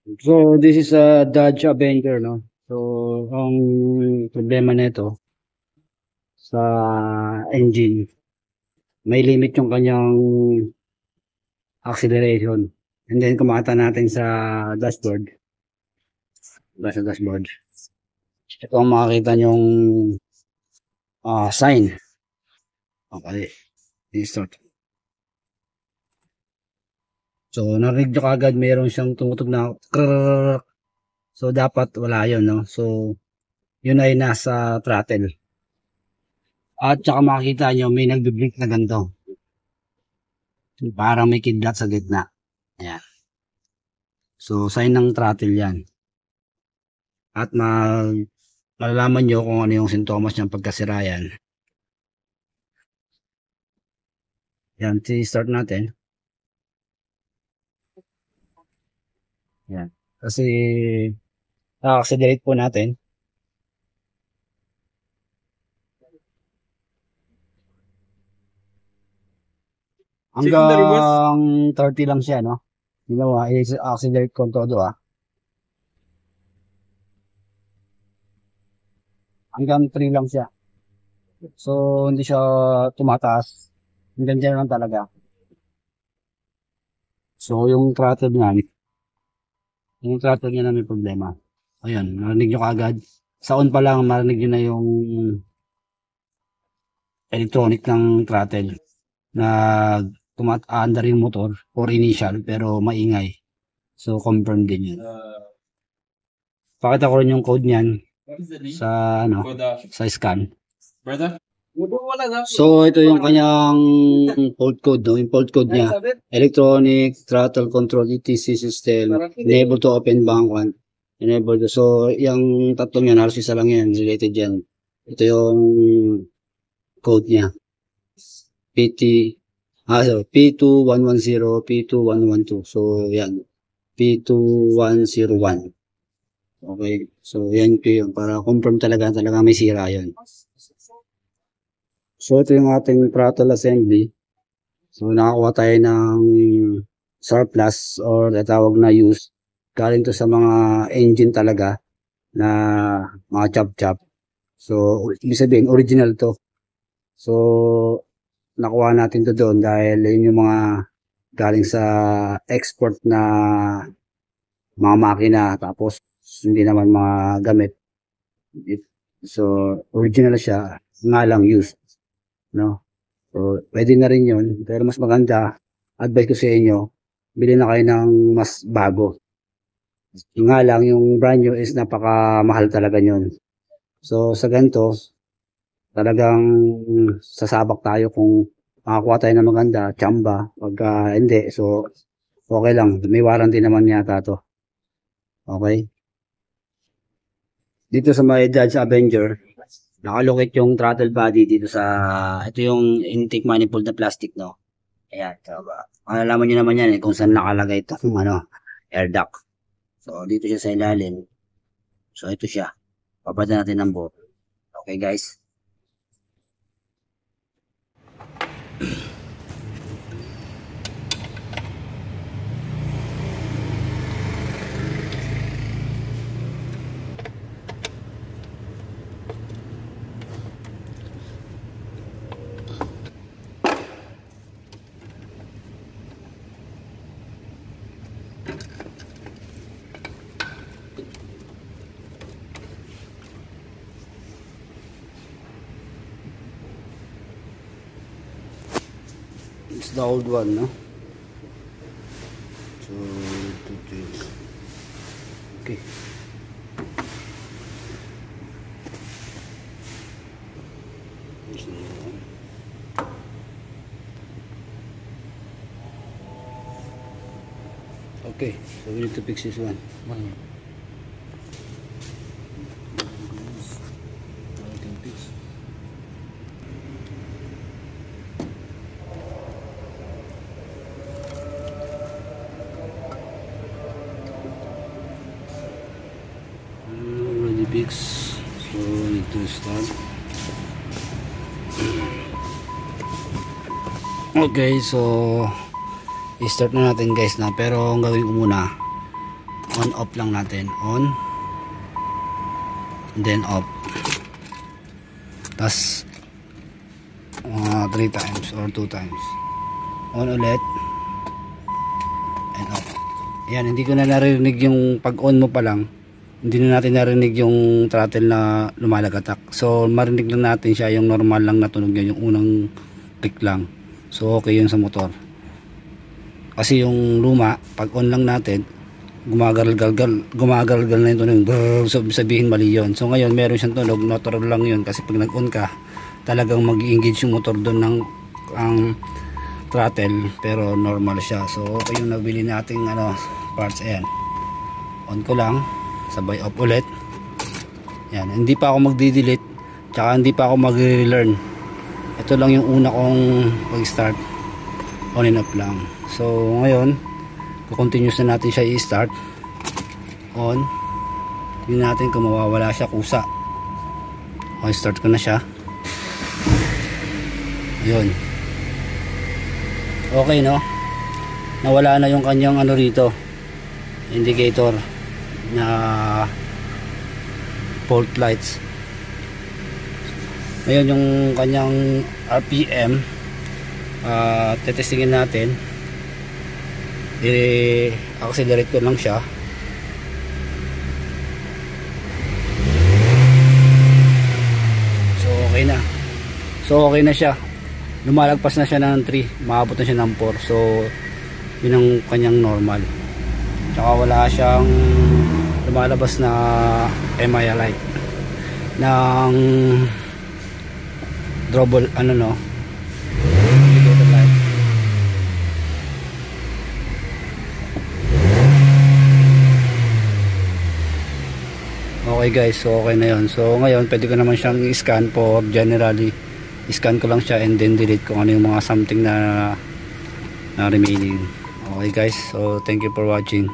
So, this is a Dodge Avenger, no? So, ang problema nito sa engine, may limit yung kanyang acceleration. And then, kumakita natin sa dashboard. Sa dashboard. Ito ang makikita nyong sign. Okay. I-start. So, narinig nyo kagad mayroon siyang tumutog na krrrr. So, dapat wala yun, no? So, yun ay nasa throttle. At saka makikita nyo may nagbiblink na ganito. Parang may kidlat sa gitna. Ayan. So, sign ng throttle yan. At malalaman nyo kung ano yung sintomas niyang pagkasira yan. Yan, start natin. Yan. Kasi, accelerate po natin. Hanggang 30 lang siya, no? Ginawa, i-accelerate ko todo, Hanggang 3 lang siya. So, hindi siya tumataas. Hanggang dyan lang talaga. So, yung throttle niya na may problema. Ayan, narinig nyo kagad. Sa on pa lang, marinig nyo na yung electronic ng throttle na tumaandar yung motor for initial pero maingay. So, confirm din yun. Pakita ko rin yung code niyan sa sa scan. So, ito yung kanyang fault code, no? Yung fault code niya. Electronic, throttle control, ETC system, enable to open bank one. Enable to. So, yung tatlong yan, halos isa lang yan, related yan. Ito yung code niya. P2110, P2112. So, yan. P2101. Okay. So, yan po yun. Para confirm talaga may sira yun. So, ito yung ating throttle assembly. So, nakakuha tayo ng surplus or natawag na used. Galing to sa mga engine talaga na mga chop-chop. So, ibig sabihin, original to. So, nakuha natin to doon dahil yun yung mga galing sa export na mga makina tapos hindi naman mga gamit. So, original siya, nga lang used. No? So, pwede na rin yun. Pero mas maganda, advice ko sa inyo, bili na kayo ng mas bago. Nga lang, yung brand new is napakamahal talaga yun. So, sa ganito, talagang sasabak tayo kung makakuha tayo ng maganda, tsamba. Pagka hindi, so, okay lang. May warranty naman yata to. Okay? Dito sa may Dodge Avenger, nakalocate yung throttle body dito sa, ito yung intake manifold na plastic, no? Ayan, so, malalaman nyo naman yan kung saan nakalagay ito, air duct. So, dito siya sa ilalim. So, ito siya. Papalitan natin ng bolt. Okay, guys? It's the old one, no? So, ito is okay. Okay, so we need to fix this one. Already fixed, so we need to start. Okay, so i-start na natin guys na, pero ang gagawin ko muna, on off lang natin, on then off, tas 3 times or 2 times, on ulit and off. Yan, hindi ko na narinig yung pag on mo pa lang, hindi na natin narinig yung throttle na lumalagatak. So marinig lang natin siya, yung normal lang na tunog yun, yung unang click lang. So okay yun sa motor. Kasi yung luma, pag on lang natin, gumagargal na yung tunog. So sabihin mali yun. So ngayon meron siyang tunog, natural lang yun. Kasi pag nag-on ka, talagang mag-engage yung motor doon ng ang throttle, pero normal siya. So okay yung nabili nating parts. Ayan, on ko lang, sabay off ulit. Yan, hindi pa ako magdi-delete, tsaka hindi pa ako mag-relearn. Ito lang yung una kong pag-start, on and off lang. So ngayon continuous na natin siya i-start. On, yun natin kung mawawala siya kusa. Okay, start ko na siya. Ayun, okay no, nawala na yung kanyang rito, indicator na fault lights. Ngayon yung kanyang RPM, tetestingin natin. I-accelerate ko lang siya. So okay na. So okay na siya. Lumalagpas na siya ng 3, maabot na siya ng 4. So yun ang kanyang normal. Tsaka wala siyang lumalabas na MIA light ng double indicator light. Okay guys, so okay na yun. So ngayon pwede ko naman siyang i-scan for generally. I-scan ko lang siya and then delete kung ano yung mga something na remaining. Okay guys, so thank you for watching.